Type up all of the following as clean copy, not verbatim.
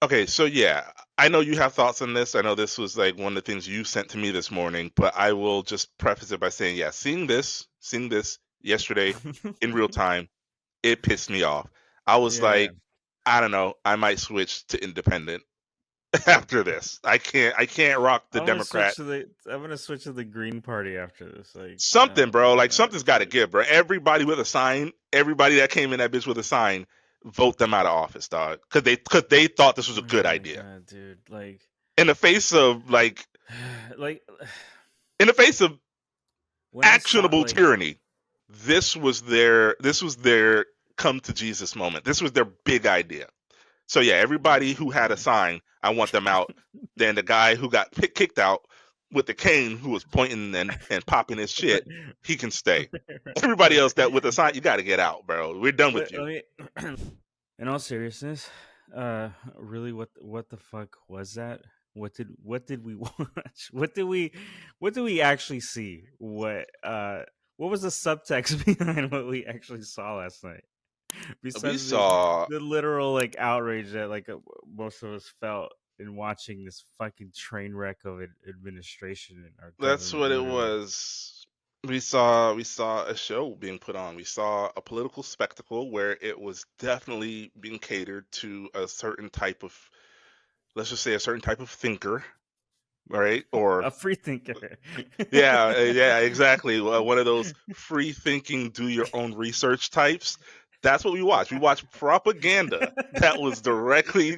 Okay, so yeah, I know you have thoughts on this. I know this was like one of the things you sent to me this morning, but I will just preface it by saying, yeah, seeing this yesterday in real time, it pissed me off. I was Yeah, like, I don't know, I might switch to independent after this. I can't rock the Democrat. I'm gonna switch to the Green Party after this. Something, bro. Like something's got to give, bro. Everybody with a sign, everybody that came in that bitch with a sign, vote them out of office, dog. Because they thought this was a oh good my idea. god, dude! Like, In the face of like, like in the face of when I saw actionable tyranny, this was their come to Jesus moment. This was their big idea. So yeah, everybody who had a sign, I want them out. Then the guy who got kicked out with the cane, who was pointing and popping his shit, he can stay. Everybody else that with a sign, you got to get out, bro. We're done with you. let me. In all seriousness, really, what the fuck was that? What did we watch? What did we actually see? What was the subtext behind what we actually saw last night? We Besides saw. the literal like outrage that most of us felt in watching this fucking train wreck of an administration in our That's government, what it literally. was. We saw a show being put on. We saw a political spectacle where it was definitely being catered to a certain type of, let's just say, a certain type of thinker, right? Or A free thinker. yeah, yeah, exactly. One of those free thinking, do your own research types. That's what we watched. We watched propaganda that was directly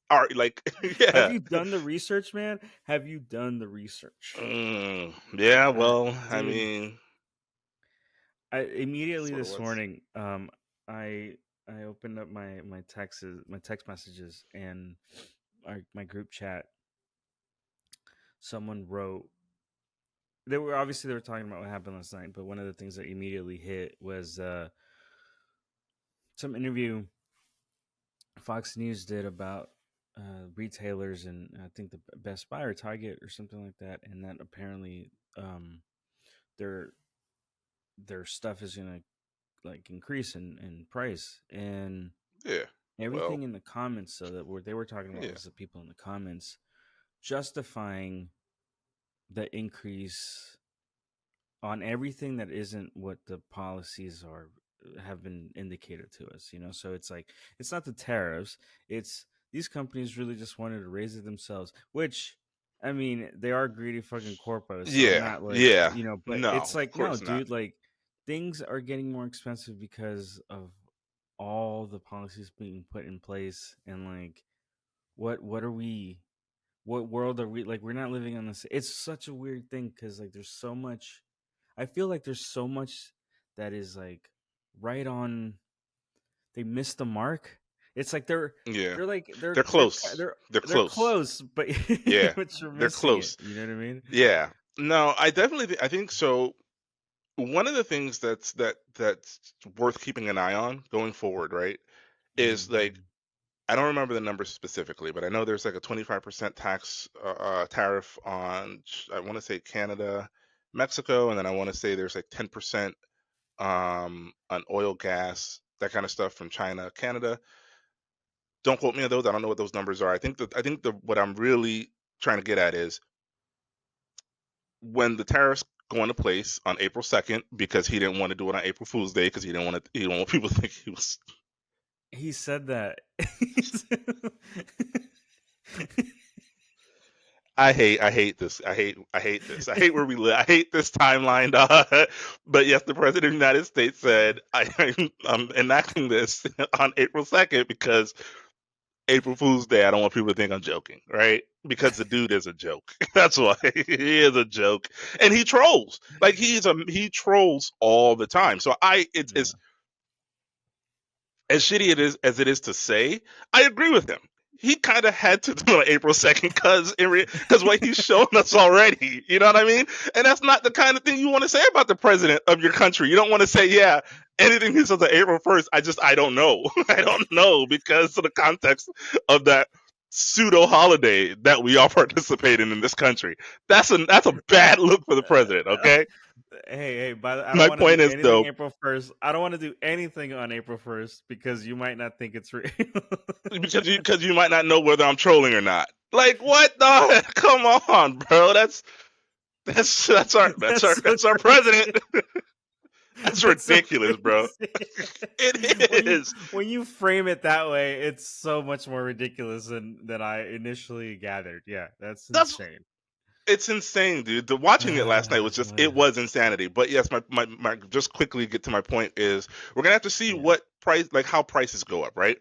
art, like Have yeah. you done the research, man? Have you done the research? Yeah, well, I Dude, mean, I that's immediately what it this was. morning, I I opened up my text messages, and my group chat. Someone wrote, they were talking about what happened last night, but one of the things that immediately hit was some interview Fox News did about retailers, and I think the Best Buy or Target or something like that, and that apparently their their stuff is gonna like increase in price, and Yeah. everything Well, in the comments. So that what they were talking about yeah. was the people in the comments justifying the increase on everything that isn't what the policies are have been indicated to us, so it's like, it's not the tariffs, it's these companies really just wanted to raise it themselves, which, I mean, they are greedy fucking corpos, so I'm Yeah. not like, Yeah. but No, it's of like, no, course not. dude, like, things are getting more expensive because of all the policies being put in place, and like, what are we, what world are we, like, we're not living on this. It's such a weird thing because like there's so much, I feel like there's so much that is like right on. They missed the mark. It's like Yeah. they're like They're close. They're they're close. close, but Yeah. but you're They're missing it. close. You know what I mean? Yeah. No, I definitely I think so. One of the things that's worth keeping an eye on going forward, right, is like, Mm-hmm. I don't remember the numbers specifically, but I know there's like a 25% tax tariff on I want to say Canada, Mexico, and then I want to say there's like 10% on oil, gas, that kind of stuff from China, Canada. Don't quote me on those. I don't know what those numbers are. I think the what I'm really trying to get at is when the tariffs go into place on April 2nd, because he didn't want to do it on April Fool's Day because he didn't want people to think he was. He said that. I hate this. I hate this. I hate where we live. I hate this timeline. But yes, the president of the United States said, I'm enacting this on April 2nd because April Fool's Day. I don't want people to think I'm joking, right? Because the dude is a joke. That's why he is a joke, and he trolls. Like he trolls all the time. So it's Yeah. as shitty as it is to say, I agree with him. He kind of had to do it on April 2nd because what he's shown us already. You know what I mean? And that's not the kind of thing you want to say about the president of your country. You don't want to say, yeah, anything he says on April 1st, I don't know. I don't know because of the context of that. pseudo holiday that we all participate in this country. That's a bad look for the president. Okay. Hey, I don't My want to point do is anything though, April 1st. I don't want to do anything on April 1st because you might not think it's real. because you might not know whether I'm trolling or not. Like what the come on, bro. That's our that's That's our so that's our president. crazy. That's That's so ridiculous, bro. crazy. It is. When you frame it that way, it's so much more ridiculous than I initially gathered. Yeah, that's That's insane. it's insane, dude. The watching it last night was just Boy. it was insanity. But yes, my just quickly get to my point is we're gonna have to see Yeah. what price like how prices go up, right?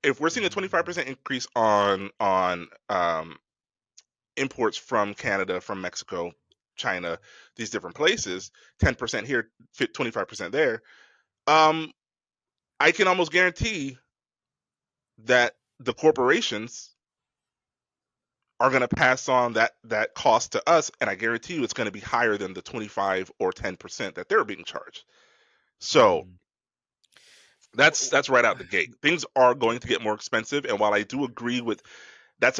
If we're seeing a Mhm. 25% increase on imports from Canada, from Mexico, China, these different places, 10% here, 25% there, um, I can almost guarantee that the corporations are going to pass on that cost to us, and I guarantee you it's going to be higher than the 25 or 10% that they're being charged. So Mhm. that's right out the gate. Things are going to get more expensive, and while I do agree with that's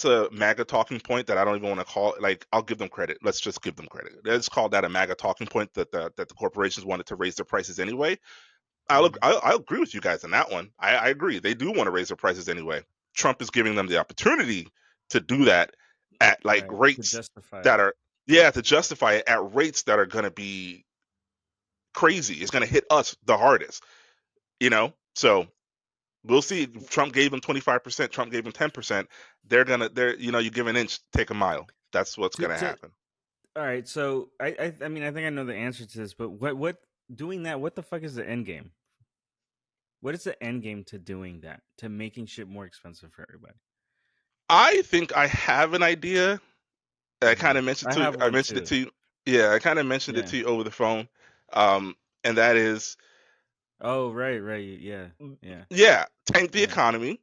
a MAGA talking point that I don't even want to call it. Like I'll give them credit. Let's just give them credit. Let's call that a MAGA talking point that the corporations wanted to raise their prices anyway. Mhm. I'll agree with you guys on that one. I agree. They do want to raise their prices anyway. Trump is giving them the opportunity to do that at like Right. To rates justify that it. are yeah to justify it at rates that are going to be crazy. It's going to hit us the hardest, So we'll see. Trump gave them 25%. Trump gave them 10%. They're you give an inch, take a mile. That's what's going to To happen. All right. So I mean I think I know the answer to this, but what doing that? What the fuck is the end game? What is the end game to doing that? To making shit more expensive for everybody? I think I have an idea. I kind of mentioned I to have I one mentioned it too. to you. Yeah, I kind of mentioned it Yeah. to you over the phone, um, and that is, Oh, right. Yeah. Yeah. yeah, tank the Yeah. economy,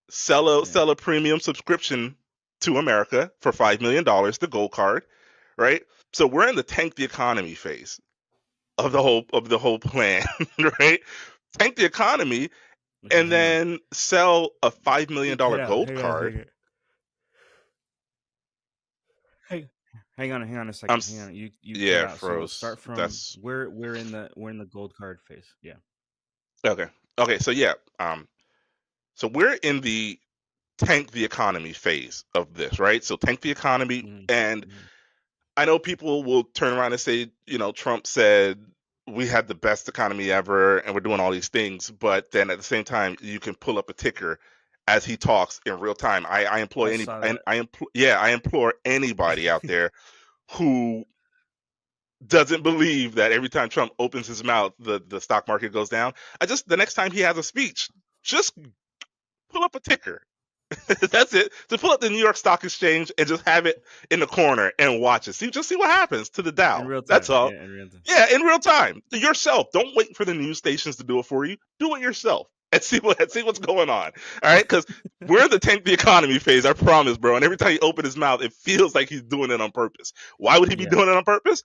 sell a Yeah. sell a premium subscription to America for $5 million, the gold card, right? So we're in the tank the economy phase of the whole plan, right? Tank the economy Okay, and hang on. then sell a $5 million You cut dollar out. gold Hang on a card. second. Hang, hang on a I'm second. Hang s- on. You cut yeah, out. So froze. start from That's we're in the gold card phase. Yeah. okay. Okay, so yeah, so we're in the tank the economy phase of this, right? So tank the economy, Mm-hmm. and Mm-hmm. I know people will turn around and say, Trump said we had the best economy ever and we're doing all these things, but then at the same time, you can pull up a ticker as he talks in real time. I employ I any, saw that. I implore anybody out there who doesn't believe that every time Trump opens his mouth, the stock market goes down. The next time he has a speech, just pull up a ticker. That's it. To pull up the New York Stock Exchange and just have it in the corner and watch it. See what happens to the In Dow. real That's time. all. Yeah, in real time. Yeah, in real time. Yourself. Don't wait for the news stations to do it for you. Do it yourself and see what's going on. All right, because we're in the tank the economy phase. I promise, bro. And every time he opens his mouth, it feels like he's doing it on purpose. Why would he be Yeah. doing it on purpose?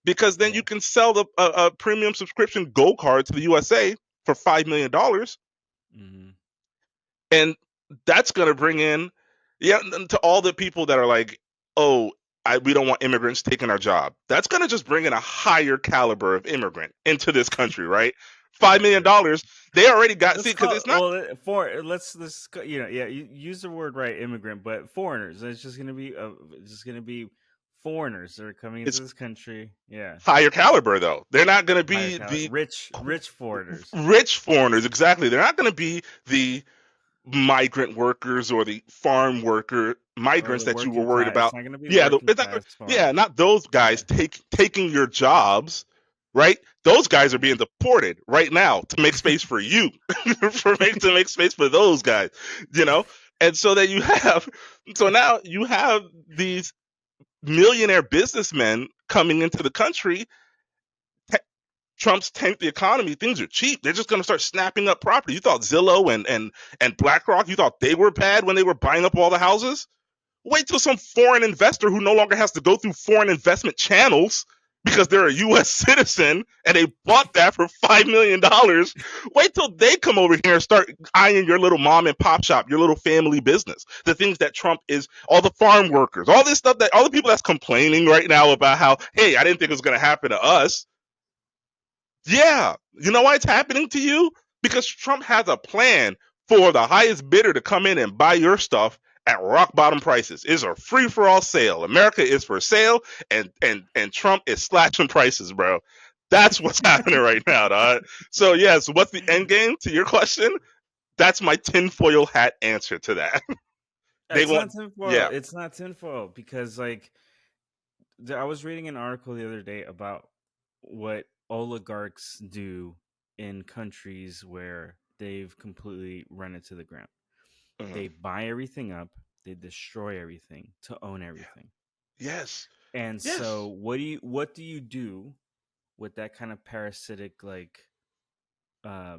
Because then Yeah. you can sell a premium subscription gold card to the USA for $5 million, Mm-hmm. and that's going to bring in, yeah, to all the people that are like, oh, we don't want immigrants taking our job. That's going to just bring in a higher caliber of immigrant into this country, right? five Right. million Right. dollars, they already got, see, Let's because call it's not, well for let's yeah, you use the word right, immigrant, but foreigners. It's just gonna be foreigners that are coming into it's this country. Yeah, higher caliber though. They're not going to higher be caliber, the rich foreigners, rich foreigners, exactly. They're not going to be the migrant workers or the farm worker or migrants the that you were working worried class. It's about. not gonna be the Yeah, working it's not, class yeah, foreigners. not those guys Yeah, taking your jobs, right? Those guys are yeah, being deported right now to make space for you, to make space for those guys, you know. And so that so now you have these millionaire businessmen coming into the country. Trump's tanked the economy. Things are cheap. They're just going to start snapping up property. You thought Zillow and BlackRock, you thought they were bad when they were buying up all the houses? Wait till some foreign investor who no longer has to go through foreign investment channels, because they're a U.S. citizen and they bought that for $5 million. Wait till they come over here and start eyeing your little mom and pop shop, your little family business. The things that Trump is, all the farm workers, all this stuff that all the people that's complaining right now about how, hey, I didn't think it was going to happen to us. Yeah, you know why it's happening to you? Because Trump has a plan for the highest bidder to come in and buy your stuff at rock bottom prices. It's a free for all sale. America is for sale, and Trump is slashing prices, bro. That's what's happening right now, dog. So yes, what's the end game to your question? That's my tinfoil hat answer to that. They It's want, not tinfoil. yeah. It's not tinfoil because like I was reading an article the other day about what oligarchs do in countries where they've completely run it to the ground. They Mhm. buy everything up, they destroy everything to own Yeah. everything. Yes, And so yes. what do you do with that kind of parasitic like uh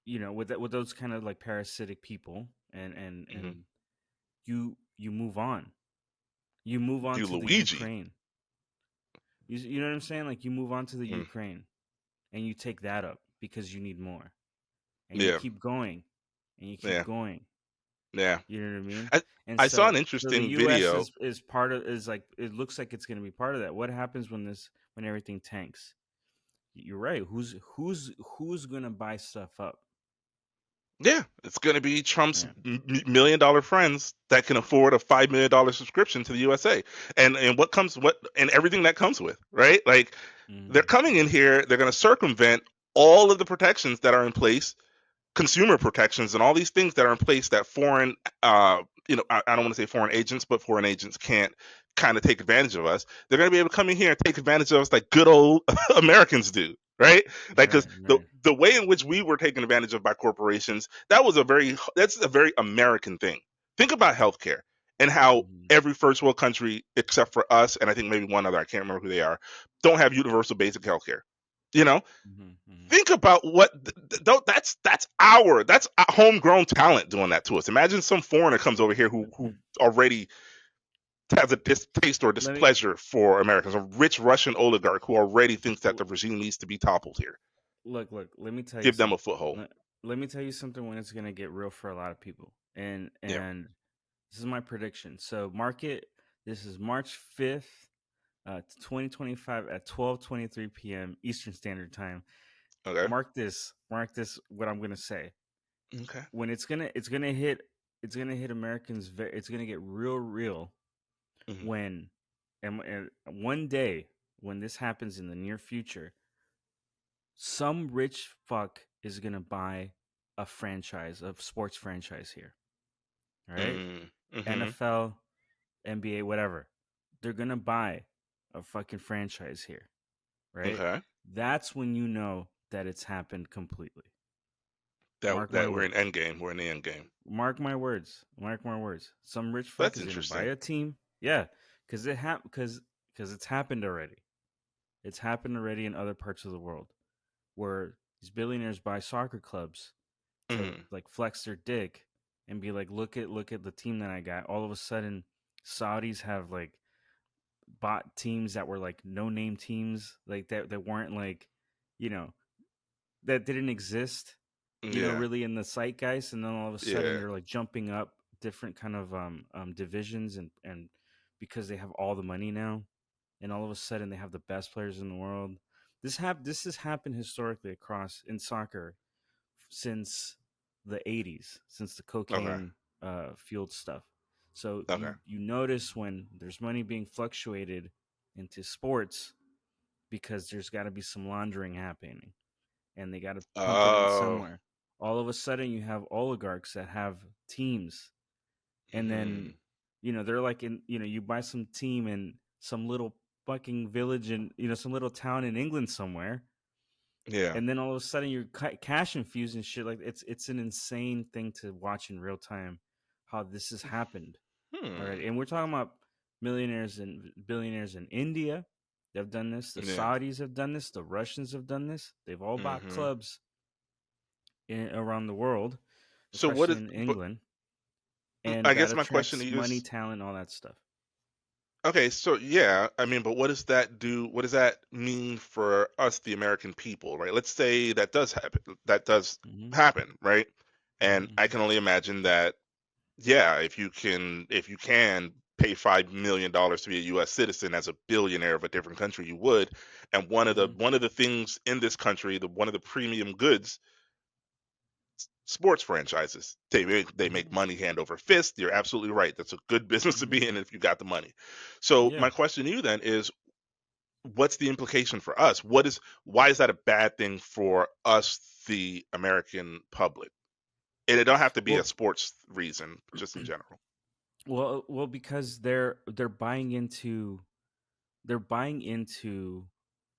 with with those kind of like parasitic people and Hmm. you move on. You move on You to the Luigi. Ukraine. You know what I'm saying? Like you move on to the Mm. Ukraine and you take that up because you need more. And you Yeah, keep going and you keep yeah, going. yeah. You know what I mean? I And I saw an so the interesting US video. is part of is like it looks like it's going to be part of that. What happens when everything tanks? You're right. Who's going to buy stuff up? Yeah, it's going to be Trump's Yeah. $1 million friends that can afford a $5 million subscription to the USA, and what and everything that comes with, right? Like they're coming in Mm-hmm. here, they're going to circumvent all of the protections that are in place, consumer protections and all these things that are in place that foreign I don't want to say foreign agents, but foreign agents can't kind of take advantage of us. They're going to be able to come in here and take advantage of us like good old Americans do, right? Like because Right, the right. the way in which we were taken advantage of by corporations, that's a very American thing. Think about healthcare and how Mm-hmm. every first world country except for us and I think maybe one other, I can't remember who they are, don't have universal basic healthcare. You know, Mm-hmm. think about what that's homegrown talent doing that to us. Imagine some foreigner comes over here who Mm-hmm. already has a distaste or Let me displeasure for Americans, a rich Russian oligarch who already thinks that l- the regime needs to be toppled here. look. Let me tell you Give them a something. foothold. Let me tell you something when it's gonna get real for a lot of people. Yeah. And this is my prediction. So market. This is March 5th, 2025 at 12:23 p.m. Eastern Standard Time. Okay. Mark this. Mark this. What I'm gonna say. Okay. When it's gonna hit Americans. It's gonna get real Hmm. when and one day when this happens in the near future, some rich fuck is gonna buy a franchise, a sports franchise here. All right, Mm-hmm. NFL, NBA, whatever. They're gonna buy a fucking franchise here, right? Okay. That's when you know that it's happened completely. That Mark my that we're in words. end game. We're in the end game. Mark my words. Mark my words. Some rich fuck That's is gonna buy interesting. a team. Yeah, because it's happened already. It's happened already in other parts of the world where these billionaires buy soccer clubs to Hmm. like flex their dick and be like, look at the team that I got. All of a sudden, Saudis have like bought teams that were like no name teams, like that weren't like, you know, that didn't exist, Yeah. really in the zeitgeist, and then all of a sudden Yeah. they're like jumping up different kind of divisions and because they have all the money now, and all of a sudden they have the best players in the world. This has happened historically across in soccer since the 80s, since the Okay. cocaine fueled stuff. So Okay. you notice when there's money being fluctuated into sports because there's got to be some laundering happening and they got to pump it in Oh. somewhere. All of a sudden you have oligarchs that have teams, and then Hmm. they're like you buy some team in some little fucking village in some little town in England somewhere, Yeah. and then all of a sudden you're cash infused and shit. Like it's an insane thing to watch in real time how this has happened. All right, Hmm. and we're talking about millionaires and billionaires in India. They've done this. The Yeah. Saudis have done this. The Russians have done this. They've all bought Hmm. clubs around the world, So what especially is? in But England, and I that guess my question to attracts you money, is, talent, all that stuff. Okay, so yeah, I mean, but what does that do? What does that mean for us, the American people, right? Let's say that does happen. That does Hmm. happen, right? And I Hmm. can only imagine that, yeah, if you can pay $5 million to be a U.S. citizen as a billionaire of a different country, you would. And Hmm. one of the things in this country, the one of the premium goods, sports franchises. They make Hmm. money hand over fist. You're absolutely right. That's a good business to Hmm. be in if you got the money. So Yeah. my question to you then is, what's the implication for us? What is why is that a bad thing for us, the American public? And it don't have to be a Well, sports reason, just in general. well, because they're buying into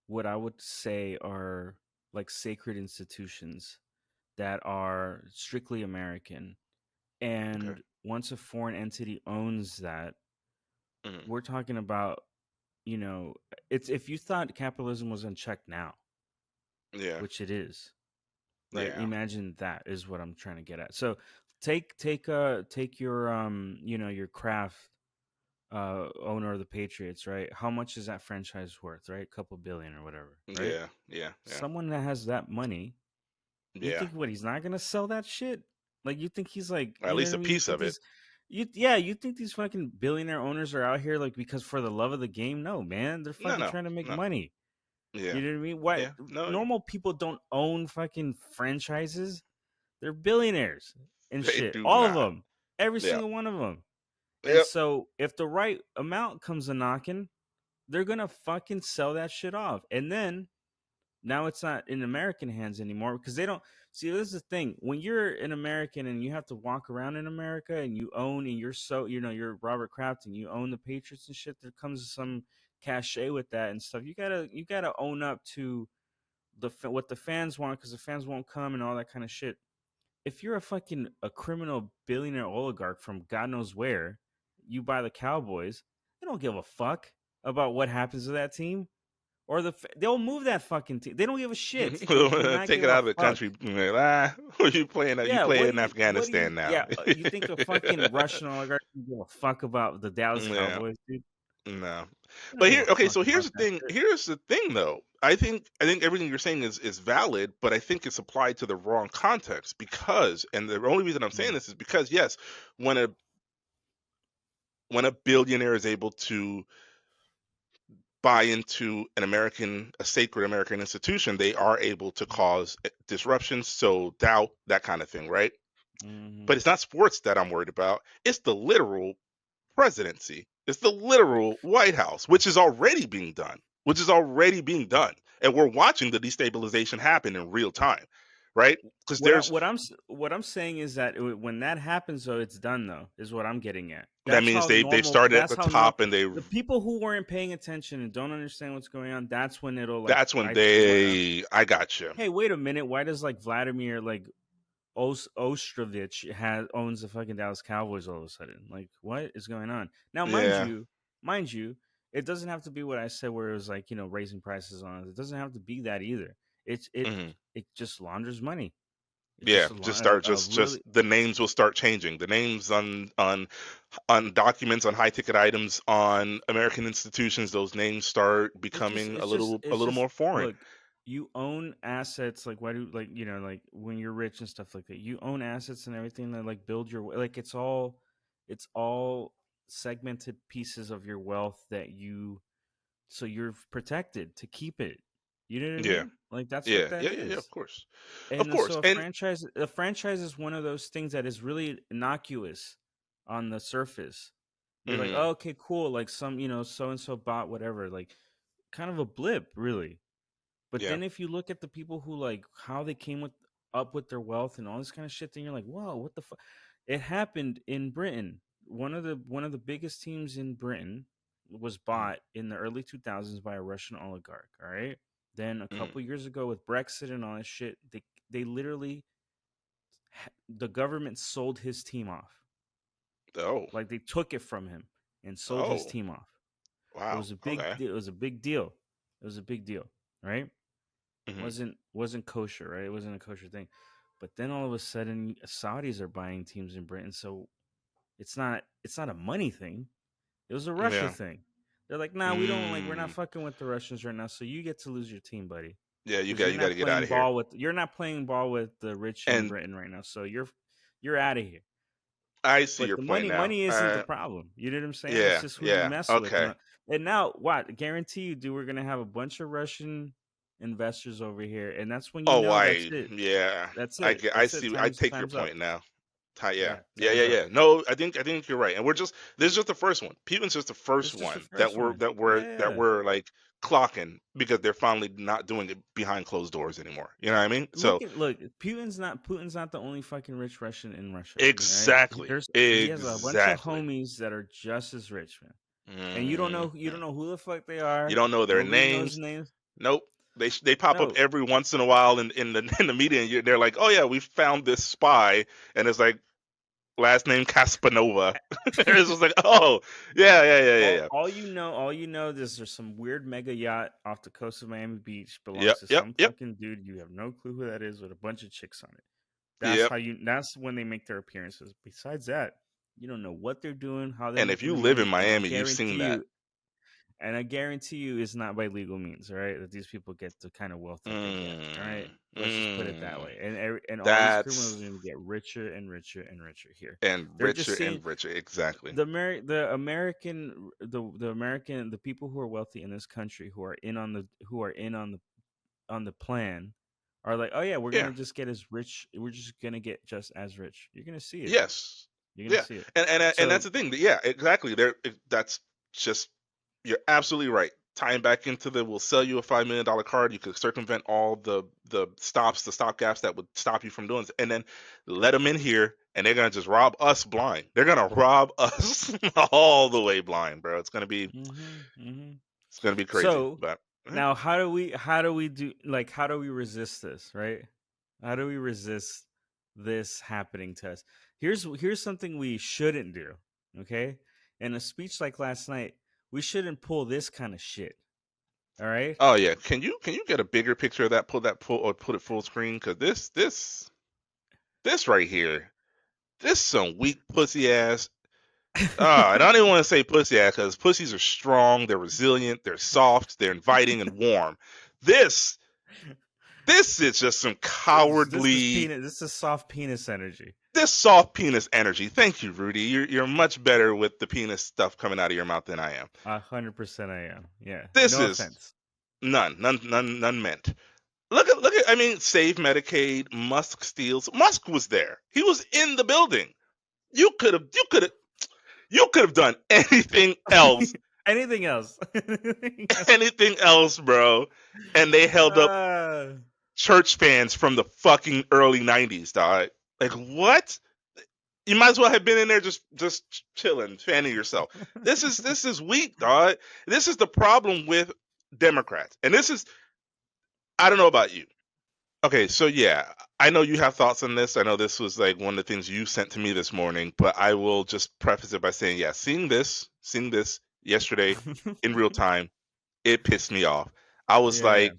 what I would say are like sacred institutions that are strictly American. Okay. And once a foreign entity owns that, Mhm. we're talking about, you know, it's if you thought capitalism was unchecked now, Yeah. which it is, right? Yeah. Imagine that is what I'm trying to get at. So take your your craft owner of the Patriots, right? How much is that franchise worth, right? A couple billion or whatever, right? Yeah. Yeah. Yeah. Someone that has that money, you Yeah. think what he's not gonna sell that shit? Like you think he's like, Or at you know least what a I mean? You piece think of it. these you think these fucking billionaire owners are out here like because for the love of the game? No, man. They're No, fucking no, trying to make no. money. Yeah. You know what I mean? Why Yeah. No, normal people don't own fucking franchises? They're billionaires and they shit. do All of not. them. Every Yeah. single one of them. And Yep. so if the right amount comes a knocking, they're gonna fucking sell that shit off. And then now it's not in American hands anymore because they don't see. This is the thing: when you're an American and you have to walk around in America and you own and you're so you're Robert Kraft and you own the Patriots and shit, there comes some cachet with that and stuff. You gotta own up to what the fans want because the fans won't come and all that kind of shit. If you're a criminal billionaire oligarch from God knows where, you buy the Cowboys, they don't give a fuck about what happens to that team or they'll move that fucking team. They don't give a shit. They do not Take give it a out of the fuck. country. You playing? You Yeah, play what do in you? What do you? Afghanistan now? Yeah, you think a fucking Russian oligarch can give a fuck about the Dallas Yeah. Cowboys, dude? No. They don't But give here, a okay, fuck so about that shit. here's the thing though. I think everything you're saying is valid, but I think it's applied to the wrong context because, and the only reason I'm saying Mm, this is because yes, when a when a billionaire is able to buy into a sacred American institution, they are able to mm, cause disruptions, so doubt, that kind of thing, right? mm. But it's not sports that I'm worried about. It's the literal presidency. It's the literal White House, which is already being done, which is already being done. And we're watching the destabilization happen in real time, right? Because there's What I'm saying is that when that happens, though, it's done. Though, is what I'm getting at. that That's means how they've normal. started at That's the how normal. top and they The people who weren't paying attention and don't understand what's going on. That's when it'll like. that's when I feel like, I got you. hey, wait a minute. Why does like Vladimir like Ostrovich owns the fucking Dallas Cowboys all of a sudden? Like, what is going on? Now, Yeah. mind you, it doesn't have to be what I said, where it was like raising prices on it. It doesn't have to be that either. It's it Mhm. it just launders money. It's Yeah, just just start really just the names will start changing. The names on documents, on high ticket items, on American institutions, those names start becoming a it's little just more foreign. look, you own assets. Like, why do like like when you're rich and stuff like that, you own assets and everything that like build your like it's all segmented pieces of your wealth that so you're protected to keep it. You know what I Yeah. mean? Like that's what Yeah. that Yeah, yeah, yeah, of is. course. Of And course. so And a franchise is one of those things that is really innocuous on the surface. You're like, mhm. oh, okay, cool. Like some, so and so bought whatever. Like kind of a blip, really. But Yeah. then if you look at the people who like how they came up with their wealth and all this kind of shit, then you're like, whoa, what the fuck? It happened in Britain. One of the biggest teams in Britain was Mhm. bought in the early 2000s by a Russian oligarch. All right. Then a Mhm. couple years ago with Brexit and all this shit, they literally the government sold his team off. Oh. Like they took it from him and sold his Oh. team off. It Wow. was a big Okay. deal. It was a big deal. It was a big deal, right? Mhm. Wasn't kosher, right? It wasn't a kosher thing. But then all of a sudden, Saudis are buying teams in Britain, so it's not a money thing. It was a Russia Yeah. thing. They're like, nah, we don't we're not fucking with the Russians right now. So you get to lose your team, buddy, Yeah, because you got to get out of here. you're not playing ball with the rich in And Britain right now. So you're out of here. I see But your the point now. money isn't the problem. You know what I'm saying? It's Yeah, just who you yeah. mess with. Okay. And now, what? Guarantee you, dude, we're gonna have a bunch of Russian investors over here, and that's when you Oh, know that's I it. yeah. That's I it. get. I That's it. see. I take your Time's up. point now. Yeah, Yeah, yeah, yeah, time's up. yeah. No, I think you're right. And we're just this is just the first one. Putin's just the This first is just the one that first we're one. that Yeah. we're like clocking because they're finally not doing it behind closed doors anymore. You know what I mean? So Look. Putin's not the only fucking rich Russian in Russia. All right. exactly, He has a bunch of exactly. homies that are just as rich, man. And you don't Mhm. know who the fuck they You are. don't know their Nobody knows names. names. Nope. They pop up No. every once in a while in the in the media, and they're like, "Oh yeah, we found this spy," and it's like last name Kaspanova. It's just like, "Oh yeah, yeah, yeah, yeah, yeah, All you know is there's some weird mega yacht off the coast of Miami Beach yep, belongs to yep, some yep, fucking dude. You have no clue who that is with a bunch of chicks on it. yep." That's when they make their appearances. Besides that, you don't know what they're doing, how they're And if making you their live in money, Miami, you've seen that. and I guarantee you it's not by legal means, all right? That these people get the kind of wealth that they get. All right. Mm, Let's just put it that mm, way. And all these criminals that's are gonna get richer and richer and richer here. and They're just richer seeing and richer. Exactly. the American the people who are wealthy in this country who are in on the plan are like, oh yeah, we're Yeah. gonna just get as rich. We're just gonna get just as rich. You're gonna see it. Yes. You're gonna Yeah. see it. And So that's the thing. Yeah. Exactly. That's just you're absolutely right. Tying back into the we'll sell you a $5 million card, you could circumvent all the stops, the stop gaps that would stop you from doing this, and then let them in here, and they're gonna just rob us blind. They're gonna rob us all the way blind, bro. hmm hmm It's gonna be crazy. so But now how do we resist this, right? How do we resist this happening to us? Here's something we shouldn't do. Okay, in a speech like last night, we shouldn't pull this kind of shit. All right. oh yeah, can you get a bigger picture of that? Pull or put it full screen because this right here, this some weak pussy ass. I don't even want to say pussy ass because pussies are strong, they're resilient, they're soft, they're inviting and warm. This this is just some This is cowardly, penis. This is soft penis energy. this soft penis energy. Thank you, Rudy. You're much better with the penis stuff coming out of your mouth than I am. 100% I am. Yeah. This No is offense. none meant. Look at. I mean, save Medicaid. Musk steals. Musk was there. He was in the building. You could have done anything else, Anything else? Anything else? anything else, bro. And they held up Uh, church fans from the fucking early '90s, dog. Like what? You might as well have been in there just chilling, fanning yourself. This is weak, dog. This is the problem with Democrats, and this is I don't know about you. Okay, so yeah, I know you have thoughts on this. I know this was like one of the things you sent to me this morning, but I will just preface it by saying, yeah, seeing this yesterday in real time, it pissed me off. I was yeah. like,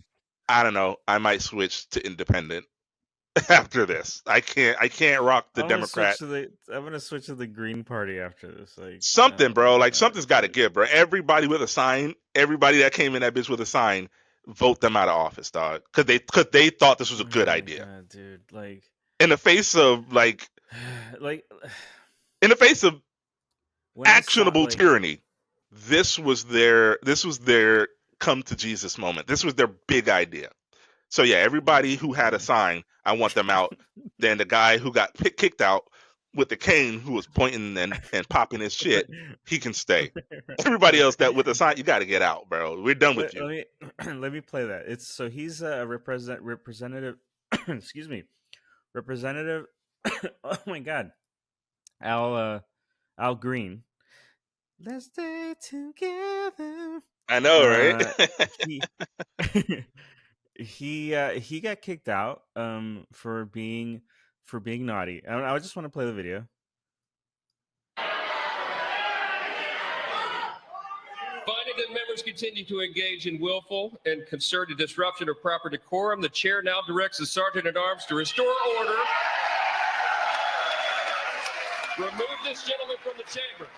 I don't know, I might switch to independent after this. I can't rock the Democrat. I'm gonna switch to the Green Party after this. Like, Something, oh bro. my Like god, something's got to dude. give, bro. Everybody with a sign, everybody that came in that bitch with a sign, vote them out of office, dog. Because they thought this was a Oh good my idea. god, dude. Like, In the face of like like in the face of when I saw actionable tyranny, this was their come to Jesus moment. This was their big idea. So yeah, everybody who had a sign, I want them out. Then the guy who got kicked out with the cane, who was pointing and popping his shit, he can stay. Everybody else that with a sign, you got to get out, bro. We're done with let, you. let me let me play that. It's so he's a representative. Excuse me, representative. Oh my god, Al Al Green. Let's stay together. I know, right? He he got kicked out for being naughty. I just want to play the video. Finding that members continue to engage in willful and concerted disruption of proper decorum, the chair now directs the sergeant at arms to restore order. Remove this gentleman from the chamber.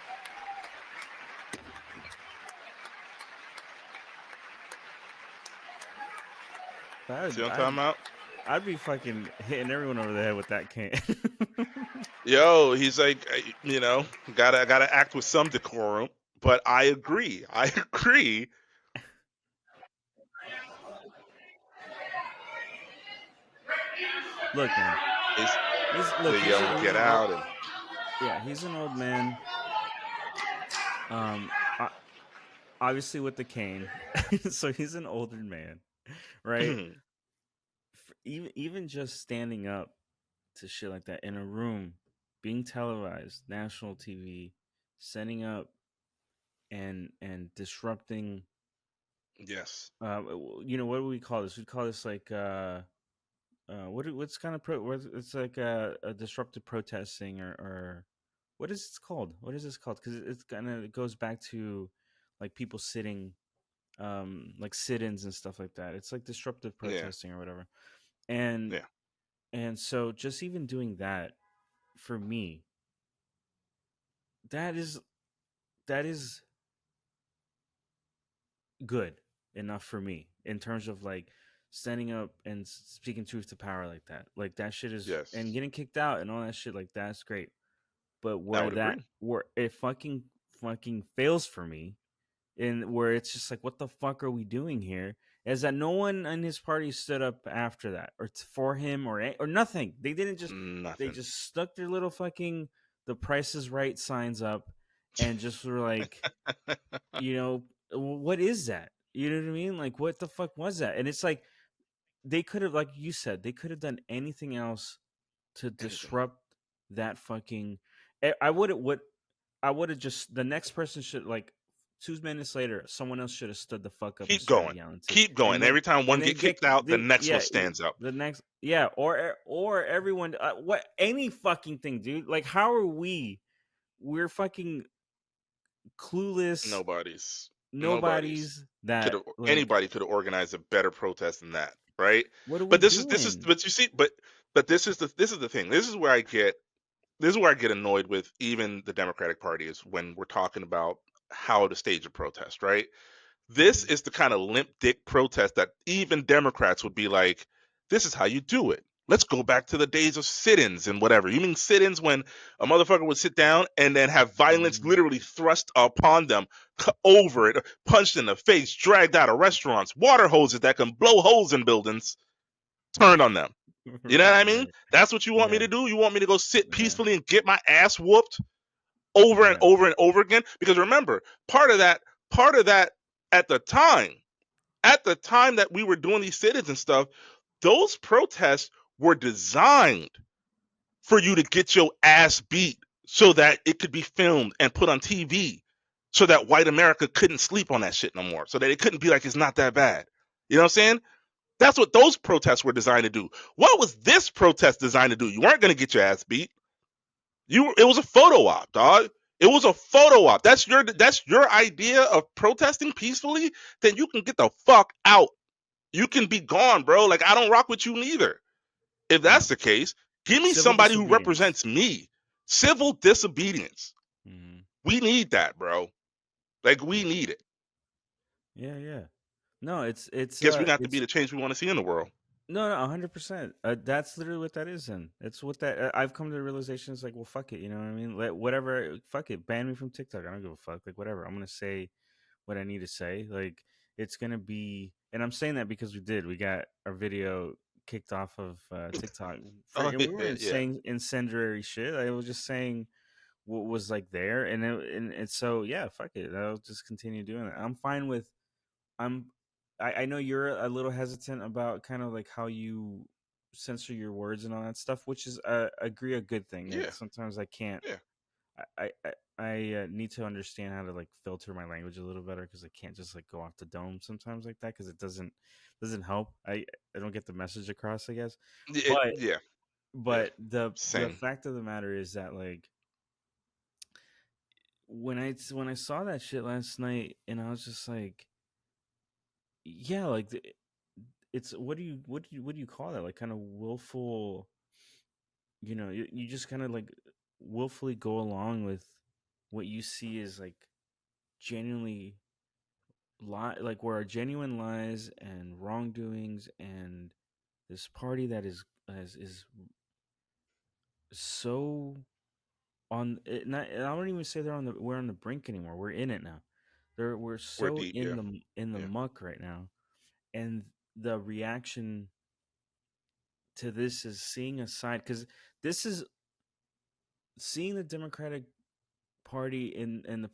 But See what I'm talking about? I'd be fucking hitting everyone over the head with that cane. Yo, he's like, gotta act with some decorum. But I agree. I agree. Look, man. He's Look. they yell and He's get an old. out and Yeah, he's an old man. O- Obviously with the cane, so he's an older man, right? Even just standing up to shit like that in a room, being televised, national TV, setting up and disrupting. yes, What do we call this? We call this like what's kind of it's like a disruptive protesting or what is it called? What is this called? Because it's kind of it goes back to like people sitting, like sit-ins and stuff like that. It's like disruptive yeah, protesting or whatever. And yeah. so just even doing that for me, that is that is good enough for me in terms of like standing up and speaking truth to power like that. Like that shit is and Yes, getting kicked out and all that shit like that's great. But I would agree. where it fucking fails for me and where it's just like what the fuck are we doing here is that no one in his party stood up after that or for him or nothing. They didn't just they Nothing. just stuck their little fucking the Price is Right signs up and just were like, you know, what is that? You know what I mean? Like, what the fuck was that? And it's like they could have, like you said, they could have done anything else to Anything. disrupt that fucking. I would what I would have just the next person should like 2 minutes later, someone else should have stood the fuck up and Keep started going. yelling too, Keep going. Every time one and then get kicked out, the next one yeah stands up. the next yeah or everyone what any fucking thing, dude. Like, how are we're fucking clueless Nobody's nobodies could that have like anybody could have organized a better protest than that, right? what are we But this is doing? but you see but this is the thing. This is where I get annoyed with even the Democratic Party is when we're talking about how to stage a protest, right? This Mhm. is the kind of limp dick protest that even Democrats would be like, this is how you do it. Let's go back to the days of sit-ins and whatever. You mean sit-ins when a motherfucker would sit down and then have violence Mhm. literally thrust upon them, over it, punched in the face, dragged out of restaurants, water hoses that can blow holes in buildings, turned on them. You know what I mean? Right. That's what you want me Yeah. to do? You want me to go sit Yeah. peacefully and get my ass whooped over and Yeah. over and over again? Because remember, part of that at the time that we were doing these sit-ins and stuff, those protests were designed for you to get your ass beat so that it could be filmed and put on TV so that white America couldn't sleep on that shit no more. So that it couldn't be like it's not that bad. You know what I'm saying? That's what those protests were designed to do. What was this protest designed to do? You weren't going to get your ass beat. It was a photo op, dog. It was a photo op. That's your idea of protesting peacefully? Then you can get the fuck out. You can be gone, bro. Like, I don't rock with you neither. If No. that's the case, give me Civil somebody who disobedience. represents me. Civil disobedience. Mhm. We need that, bro. Like, we need it. Yeah, yeah. No, Guess we got to be the change we want to see in the world. no, 100%. That's literally what that is. Then it's what that I've come to the realization. It's like, well, fuck it. You know what I mean? Let whatever. Fuck it. Ban me from TikTok. I don't give a fuck. Like whatever. I'm gonna say what I need to say. Like it's gonna be, and I'm saying that because we got our video kicked off of TikTok Oh, and we yeah, weren't yeah. saying incendiary shit. I was just saying what was like there, and so yeah, fuck it. I'll just continue doing it. I'm fine with. I'm. I know you're a little hesitant about kind of like how you censor your words and all that stuff, which is agree a good thing. Yeah, Sometimes I can't. yeah. I need to understand how to like filter my language a little better because I can't just like go off the dome sometimes like that because it doesn't help. I don't get the message across, I guess. But Yeah, yeah. the Same. fact of the matter is that like when I saw that shit last night and I was just like, yeah, like it's what do you call that? Like kind of willful, you just kind of like willfully go along with what you see is like genuinely like where are genuine lies and wrongdoings, and this party that is so on it. Not, I don't even say we're on the brink anymore. We're in it now. We're We're so deep. Yeah. in the Yeah. muck right now, and the reaction to this is seeing a side, because this is seeing the Democratic Party in the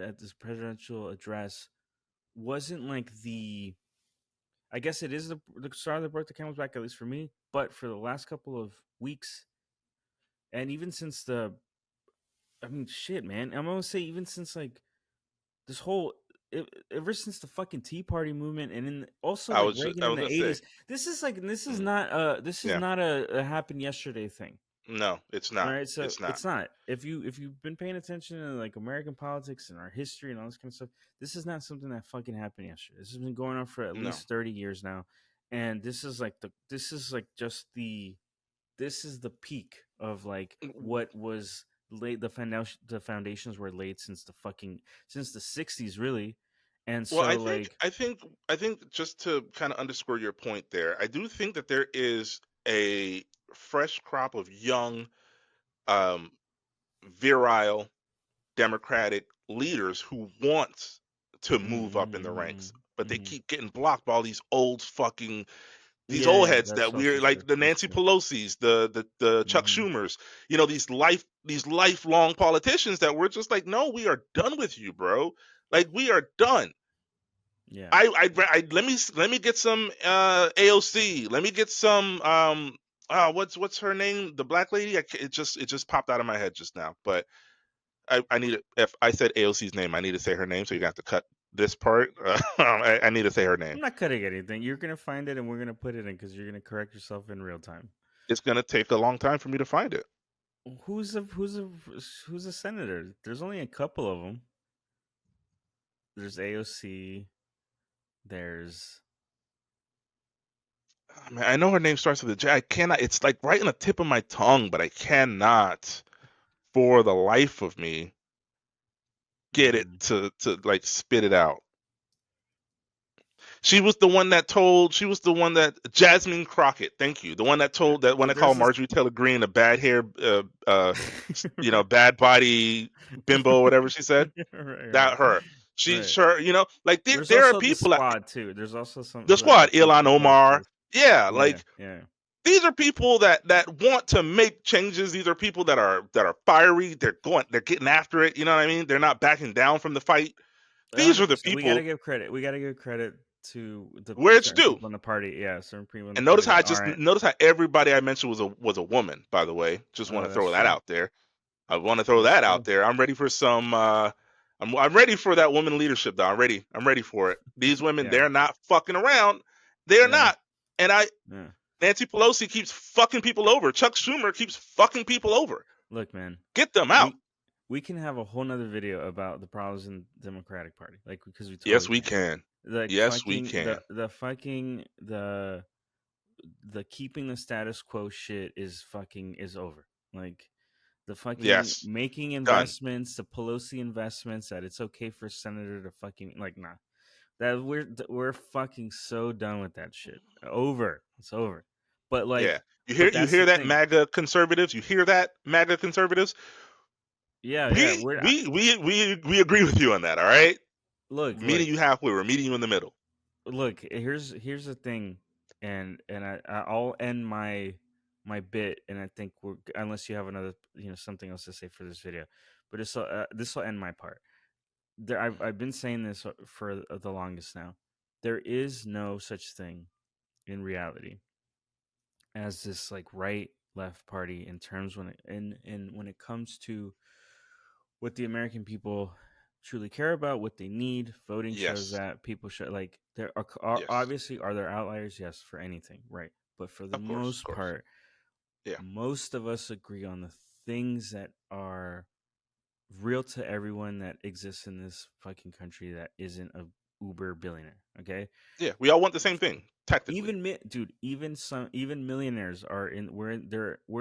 at this presidential address wasn't like the, I guess it is the start of the birth that comes back, at least for me. But for the last couple of weeks, and even since I mean, shit, man, I'm gonna say even since like this whole, ever since the fucking Tea Party movement, and also like Reagan I in was the gonna say. '80s, this is Mm, not this is yeah. not a happen yesterday thing. No, it's All not. right, so It's not. it's not. If you've been paying attention to like American politics and our history and all this kind of stuff, this is not something that fucking happened yesterday. This has been going on for at No. least 30 years now, and this is like just this is the peak of like what was laid. The foundations were laid since since the '60s, really, and Well, so like, I think just to kind of underscore your point there, I do think that there is a fresh crop of young, um, virile Democratic leaders who want to move up in the ranks, but they mm-hmm. keep getting blocked by all these Yeah, old yeah, heads that's that also we're true. like the That's Nancy true. Pelosi's, the Chuck Mm-hmm. Schumers, these lifelong politicians that we're just like, no, we are done with you, bro. Like we are done. Yeah. Let me get some AOC. Let me get some what's her name? The black lady. It just popped out of my head just now. But I need it. If I said AOC's name, I need to say her name. So you're gonna have to cut this part. I need to say her name. I'm not cutting anything. You're gonna find it, and we're gonna put it in because you're gonna correct yourself in real time. It's gonna take a long time for me to find it. Who's a senator? There's only a couple of them. There's AOC. There's I know her name starts with a J. I cannot. It's like right on the tip of my tongue, but I cannot, for the life of me, get it mm, to like spit it out. She was the one that told. She was the one that Jasmine Crockett. Thank you. The one that told that when I call there's this. Marjorie Taylor Greene a bad hair, bad body bimbo, whatever she said. Right, That her. She right. sure, like There's there are also the people that squad too. There's also the a squad, few Ilhan people like Omar. this. Yeah, Yeah, like yeah. these are people that want to make changes. These are people that are fiery. They're getting after it. You know what I mean? They're not backing down from the fight. These are the 100%. We gotta people give credit. We gotta give credit to the where it's certain due. people in the party. Yeah, certain people in the And party that aren't. notice how everybody I mentioned was a woman. By the way, just want to That's throw that true. out there. I want to throw That's that true. out there. I'm ready for some. I'm ready for that woman leadership. Though I'm ready. I'm ready for it. These women, Yeah, they're not fucking around. They're yeah, not. And yeah. Nancy Pelosi keeps fucking people over. Chuck Schumer keeps fucking people over. Look, man, Get them out. we we can have a whole nother video about the problems in the Democratic Party, like, because we Yes, totally we can. can. Like Yes, we fucking can. the fucking the keeping the status quo shit is over. Like the fucking Yes. making Done. investments, the Pelosi investments, that it's okay for senator to fucking, like, nah. That we're fucking so done with that shit. Over. It's over. But Yeah. like, You that's the hear that, thing. MAGA conservatives? You hear that, MAGA conservatives? Yeah, yeah. We agree with you on that, all right? Look, Meeting look, you halfway. We're meeting you in the middle. look. Here's the thing, and I'll end my bit, and I think we're, unless you have another, something else to say for this video, but this will end my part. I've been saying this for the longest now. There is no such thing in reality as this like right left party in terms when it comes to what the American people truly care about, what they need. Voting shows Yes. that people should, like, there are Yes. obviously, are there outliers? Yes, for anything, right? But for the Of course. Of most course. part, Yeah. most of us agree on the things that are real to everyone that exists in this fucking country that isn't a uber billionaire. Okay, Yeah. We all want the same thing, technically. dude, even millionaires are in we're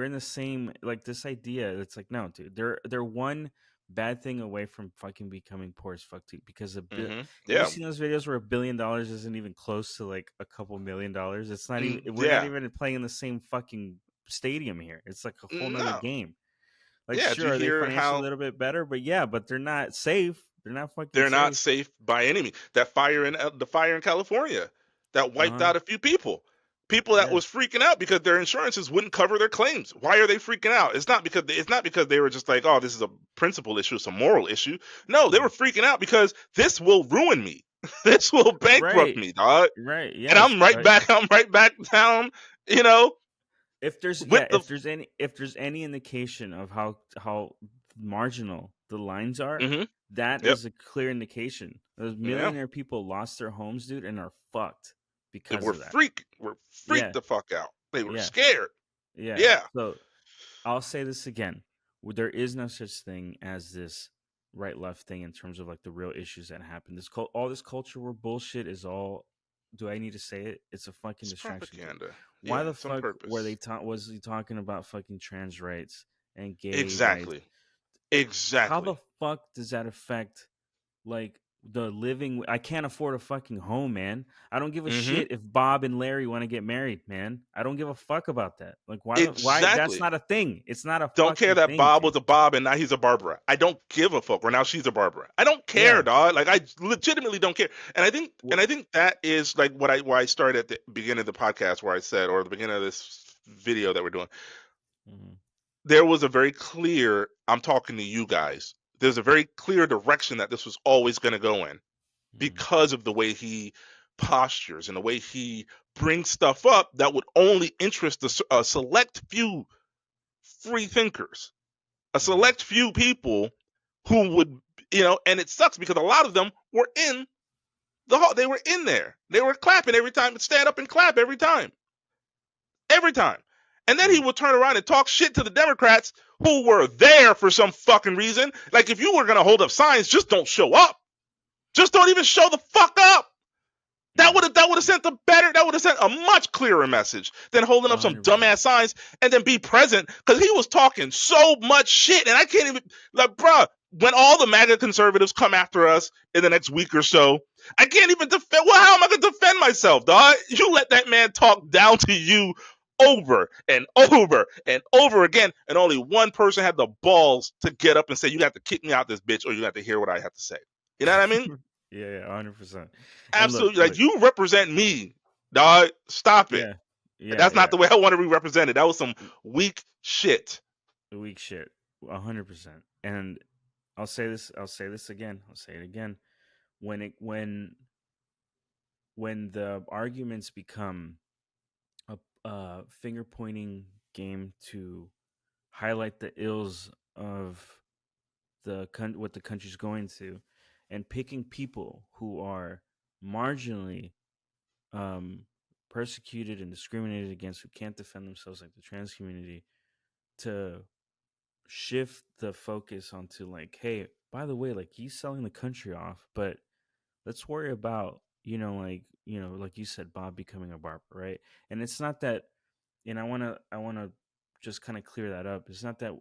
in the same, like, this idea. It's like, no, dude, they're one bad thing away from fucking becoming poor as fuck too. Because have you Yeah. seen those videos where $1 billion isn't even close to like a couple $1,000,000? It's not even. We're not Yeah. even playing in the same fucking stadium here. It's like a whole nother No. game. Like, Yeah. Do you sure, are they hear financially a how little bit better? But yeah, but they're not safe. They're not fucking they're not safe. safe by any means? That the fire in California that Uh wiped huh. out a few people. People that Yeah. was freaking out because their insurances wouldn't cover their claims. Why are they freaking out? It's not because they were just like, oh, this is a principal issue, it's a moral issue. No, they were freaking out because this will ruin me. This will bankrupt Right. me, dog. Right. And Yes. I'm right back. I'm right back down. You know, If there's with the. if there's any indication of how marginal the lines are, Hmm. that Yep. is a clear indication. Those Yeah. millionaire people lost their homes, dude, and are fucked They because were of that. freaked. Were freaked Yeah. the fuck out. They were Yeah. scared. Yeah. Yeah. So I'll say this again. There is no such thing as this right left thing in terms of like the real issues that happen. All this culture war bullshit is all. Do I need to say it? It's a fucking It's distraction, dude. propaganda. Why Yeah. the It's on fuck were purpose. was he talking about fucking trans rights and gay rights? Exactly. How the Exactly. fuck does that affect like the living? I can't afford a fucking home, man. I don't give a Hmm. shit if Bob and Larry want to get married, man. I don't give a fuck about that. Like, why that's Exactly. not a thing. It's not a Don't care fucking that thing, Bob dude. was a Bob and now he's a Barbara. I don't give a fuck. Or now she's a Barbara. I don't care, Yeah. dog. Like I legitimately don't care. And I think Wh- and I think that is like why I started at the beginning of the podcast where I said, or the beginning of this video that we're doing, Mhm, there was a very clear, I'm talking to you guys. There's a very clear direction that this was always going to go in mhm, because of the way he postures and the way he brings stuff up that would only interest a select few free thinkers, a mhm, select few people who would, and it sucks because a lot of them were in the hall. They were in there. They were clapping every time, stand up and clap every time, every time. And then he mhm. would turn around and talk shit to the Democrats who were there for some fucking reason. Like if you were going to hold up signs, just don't show up. Just don't even show the fuck up. Yeah. That would have sent that would have sent a much clearer message than holding up some 100%. dumbass signs and then be present because he was talking so much shit and I can't even, like, bruh, when all the MAGA conservatives come after us in the next week or so, I can't even defend. Well, how am I gonna defend myself, dog? You let that man talk down to you over and over and over again, and only one person had the balls to get up and say, "You got to kick me out this bitch, or you got to hear what I have to say." You know what I mean? Yeah, 100%. And Absolutely. Like look. you represent me, dog. Stop it. Yeah. Yeah, That's not yeah. the way I want to be represented. That was some weak shit. Weak shit. 100%. And I'll say this again. I'll say it again. When the arguments become a finger pointing game to highlight the ills of what the country's going to, and picking people who are marginally um, persecuted and discriminated against, who can't defend themselves, like the trans community, to shift the focus onto like, hey, by the way, like he's selling the country off, but let's worry about like you said, Bob becoming a barber, right? And it's not that, and I want to just kind of clear that up. It's not that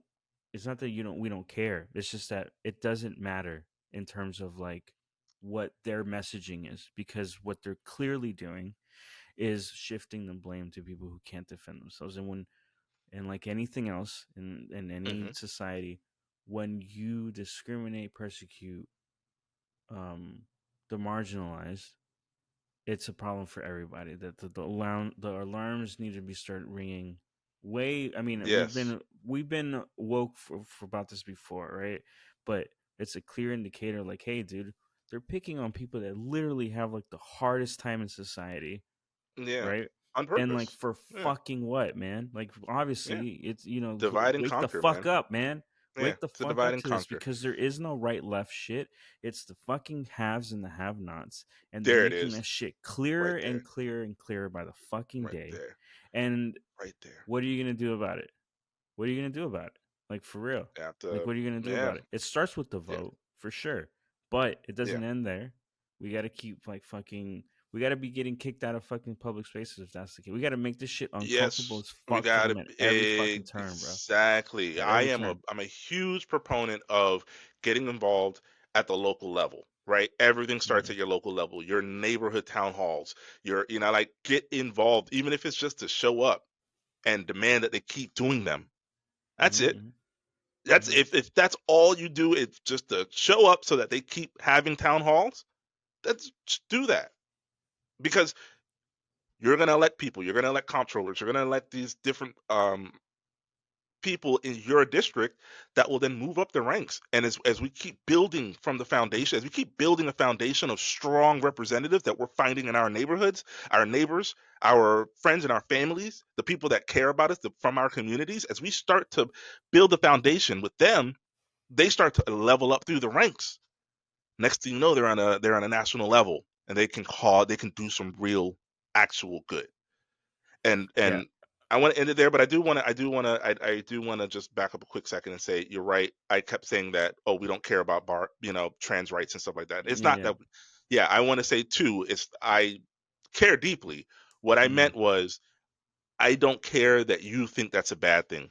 we don't care. It's just that it doesn't matter in terms of like what their messaging is, because what they're clearly doing is shifting the blame to people who can't defend themselves. And like anything else in any Hmm. society, when you discriminate, persecute um the marginalized, it's a problem for everybody. That the alarms need to be start ringing. I mean, Yes. we've been woke for about this before, right? But it's a clear indicator, like, hey, dude, they're picking on people that literally have like the hardest time in society, Yeah. right? On And like purpose. for Yeah. fucking what, man? Like Yeah. obviously it's Divide and wake the conquer, fuck man. up, man. Yeah. Wake the To fuck divide up and to this, conquer. because there is no right left shit. It's the fucking haves and the have-nots, and they're There it making is. that shit clearer Right and there. clearer and clearer by the fucking Right day. there. And Right there. what are you gonna do about it? What are you gonna do about it? Like for real. Like After. what are you gonna do Yeah. about it? It starts with the Yeah. vote, for sure. But it Yeah. doesn't end there. We gotta keep like fucking we gotta be getting kicked out of fucking public spaces if that's the case. We gotta make this shit uncomfortable Yes, as we fuck for got them at every to fucking turn, bro. exactly. At every I'm turn. a huge proponent of getting involved at the local level, right? Everything starts Mhm. at your local level, your neighborhood town halls, like get involved, even if it's just to show up and demand that they keep doing them. That's it. Mhm. That's Mhm. if that's all you do, it's just to show up so that they keep having town halls. Let's just do that, because you're going to elect people, you're going to elect comptrollers, you're going to elect these different people in your district that will then move up the ranks. And as we keep building from the foundation, as we keep building a foundation of strong representatives that we're finding in our neighborhoods, our neighbors, our friends and our families, the people that care about us, from our communities, as we start to build a foundation with them, they start to level up through the ranks. Next thing you know, they're on a national level, and they can do some real actual good. and Yeah. and I want to end it there, but I do want to just back up a quick second and say you're right. I kept saying that, oh, we don't care about trans rights and stuff like that. It's not Yeah. that. Yeah, I want to say too, it's I care deeply. What I Mhm. meant was, I don't care that you think that's a bad thing.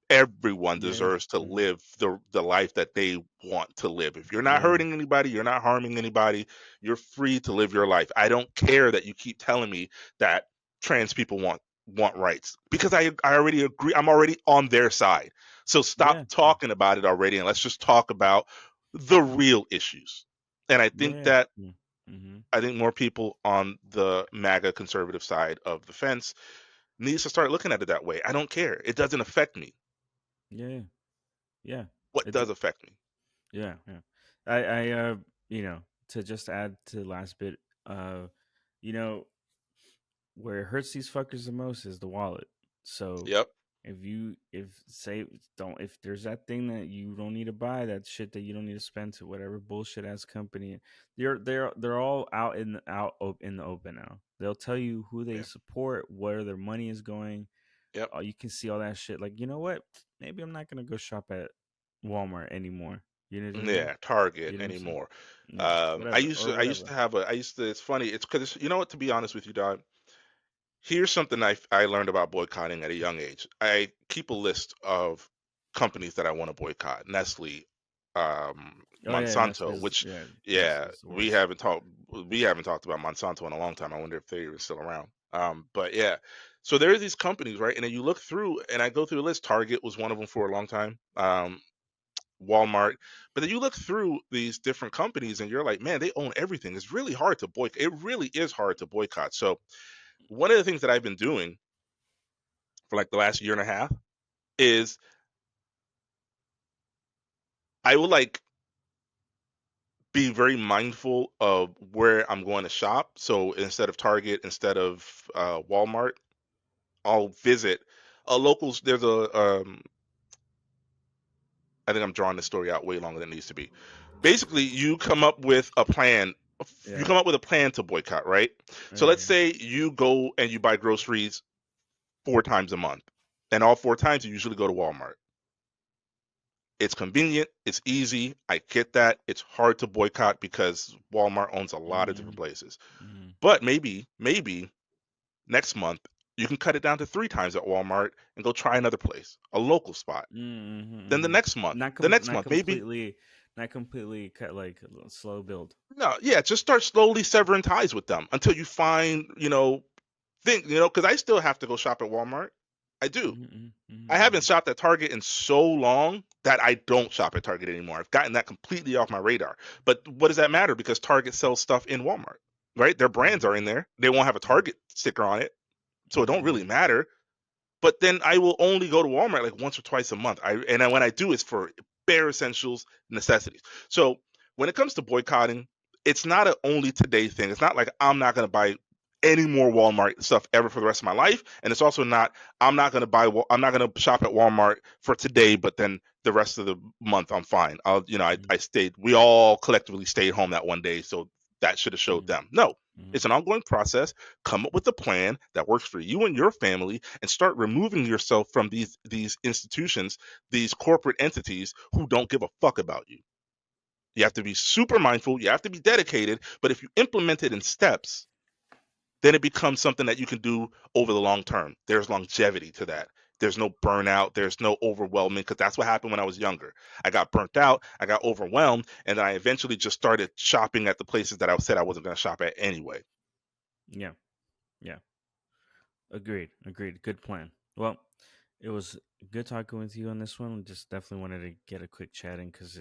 Everyone Yeah. deserves to Mhm. live the life that they want to live. If you're not Yeah. hurting anybody, you're not harming anybody, you're free to live your life. I don't care that you keep telling me that trans people want rights, because I already agree. I'm already on their side. So stop Yeah. Yeah. talking about it already, and let's just talk about the real issues. And Yeah. Mm. Mhm. I think more people on the MAGA conservative side of the fence needs to start looking at it that way. I don't care. It doesn't affect me. Yeah. Yeah. What It's does affect me? yeah. Yeah. I you know, to just add to the last bit, uh, you know, where it hurts these fuckers the most is the wallet. So Yep. if there's that thing that you don't need to buy, that shit that you don't need to spend to whatever bullshit ass company, they're all in the open now. They'll tell you who they Yeah. support, where their money is going. Yep. You can see all that shit. Like, you know what? Maybe I'm not gonna go shop at Walmart anymore. You know what I mean? Yeah. Target You know what I'm saying? anymore. Yeah, whatever or I used whatever. to have a I used to. It's funny. It's because, you know what? To be honest with you, Don, here's something I learned about boycotting at a young age. I keep a list of companies that I want to boycott. Nestle, Oh yeah, Monsanto, which, That's yeah, the worst. we haven't talked about Monsanto in a long time. I wonder if they're even still around. But yeah, so there are these companies, right? And then you look through, and I go through the list. Target was one of them for a long time. Walmart. But then you look through these different companies and you're like, man, they own everything. It's really hard to boycott. It really is hard to boycott. So one of the things that I've been doing for like the last year and a half is I will like be very mindful of where I'm going to shop. So instead of Target, instead of Walmart, I'll visit a local. There's a I think I'm drawing this story out way longer than it needs to be. Basically, you come up with a plan. You Yeah, come up with a plan to boycott, right? So let's yeah, say you go and you buy groceries 4 times a month, and all 4 times you usually go to Walmart. It's convenient, it's easy. I get that. It's hard to boycott because Walmart owns a lot of different mm, places. mm, But maybe next month you can cut it down to 3 times at Walmart and go try another place, a local spot. Then mm. the next Not month, maybe. completely, not completely cut like a slow build. No, yeah, just start slowly severing ties with them until you find, because I still have to go shop at Walmart. I do. Mm, I haven't mm, shopped at Target in so long that I don't shop at Target anymore. I've gotten that completely off my radar. But what does that matter? Because Target sells stuff in Walmart, right? Their brands are in there. They won't have a Target sticker on it, so it don't really mm, matter. But then I will only go to Walmart like once or twice a month. When I do, it's for bare essentials, necessities. So when it comes to boycotting, it's not an only today thing. It's not like I'm not going to buy any more Walmart stuff ever for the rest of my life, and it's also not I'm not going to shop at Walmart for today, but then the rest of the month I'm fine. I stayed. We all collectively stayed home that one day, so that should have showed mm, them. No, mm, it's an ongoing process. Come up with a plan that works for you and your family, and start removing yourself from these institutions, these corporate entities who don't give a fuck about you. You have to be super mindful, you have to be dedicated, but if you implement it in steps, then it becomes something that you can do over the long term. There's longevity to that. there's no burnout, there's no overwhelming, because that's what happened when I was younger. I got burnt out, I got overwhelmed, and then I eventually just started shopping at the places that I said I wasn't going to shop at anyway. Yeah. Agreed. Good plan. Well, it was good talking with you on this one. Just definitely wanted to get a quick chat in because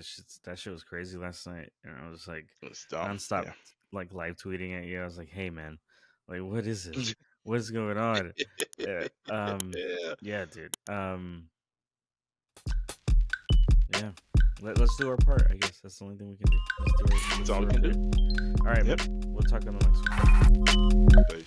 that shit was crazy last night, and I was like It's dumb. nonstop, Yeah. like live tweeting at you. I was like, "Hey, man, like, what is this? What's going on?" Yeah. Yeah. Yeah, dude. Yeah. Let's do our part. I guess that's the only thing we can do. That's all we can do. All right, Yep. man. We'll talk on the next one. Peace.